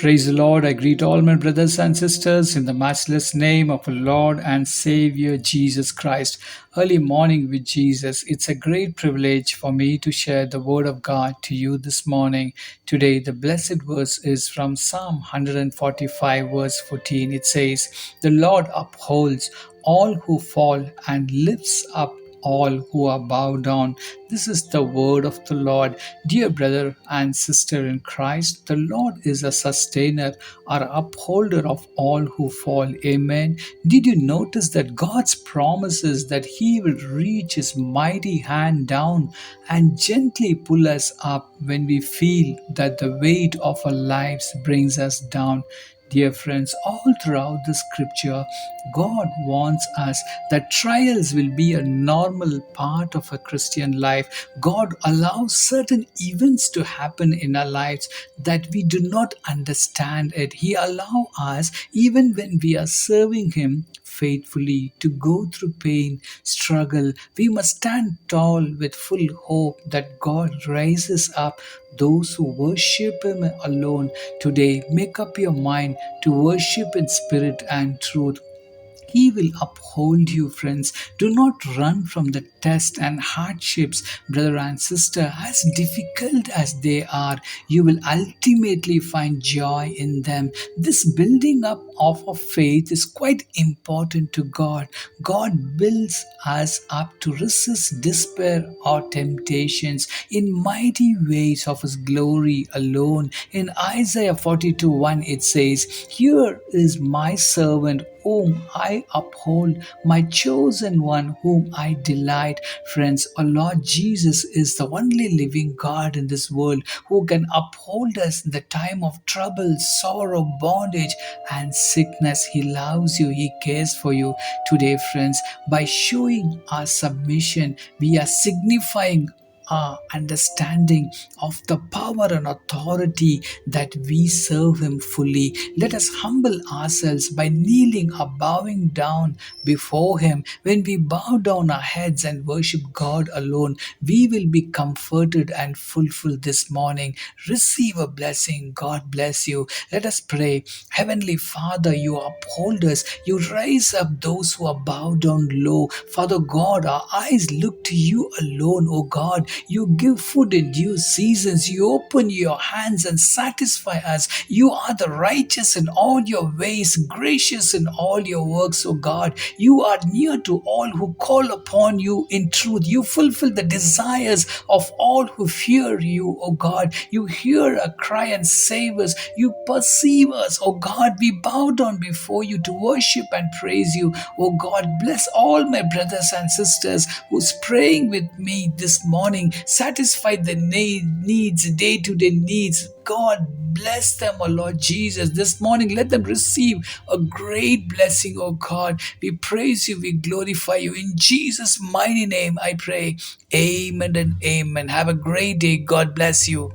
Praise the Lord. I greet all my brothers and sisters in the matchless name of our Lord and Savior Jesus Christ. Early morning with Jesus. It's a great privilege for me to share the Word of God to you this morning. Today, the blessed verse is from Psalm 145, verse 14. It says, "The Lord upholds all who fall and lifts up all who are bowed down." This is the word of the Lord. Dear brother and sister in Christ, the Lord is a sustainer or upholder of all who fall. Amen. Did you notice that God's promises that He will reach His mighty hand down and gently pull us up when we feel that the weight of our lives brings us down? Dear friends, all throughout the scripture, God wants us that trials will be a normal part of a Christian life. God allows certain events to happen in our lives that we do not understand it. He allows us, even when we are serving Him faithfully, to go through pain, struggle. We must stand tall with full hope that God raises up those who worship Him alone. Today, make up your mind to worship in spirit and truth. He will uphold you, friends. Do not run from the test and hardships, brother and sister. As difficult as they are, you will ultimately find joy in them. This building up of our faith is quite important to God. God builds us up to resist despair or temptations in mighty ways of His glory alone. In Isaiah 42:1, it says, "Here is my servant whom I uphold, my chosen one whom I delight." Friends, our Lord Jesus is the only living God in this world who can uphold us in the time of trouble, sorrow, bondage, and sickness. He loves you, He cares for you. Today, friends, by showing our submission, we are signifying our understanding of the power and authority that we serve Him fully. Let us humble ourselves by kneeling or bowing down before Him. When we bow down our heads and worship God alone, we will be comforted and fulfilled this morning. Receive a blessing. God bless you. Let us pray. Heavenly Father, you uphold us. You raise up those who are bowed down low. Father God, our eyes look to you alone, O God. You give food in due seasons. You open your hands and satisfy us. You are the righteous in all your ways, gracious in all your works, O God. You are near to all who call upon you in truth. You fulfill the desires of all who fear you, O God. You hear a cry and save us. You perceive us, O God. We bow down before you to worship and praise you, O God. Bless all my brothers and sisters who's praying with me this morning. Satisfy the needs, day-to-day needs. God bless them, O Lord Jesus. This morning, let them receive a great blessing, O God. We praise you, we glorify you. In Jesus' mighty name, I pray. Amen and amen. Have a great day. God bless you.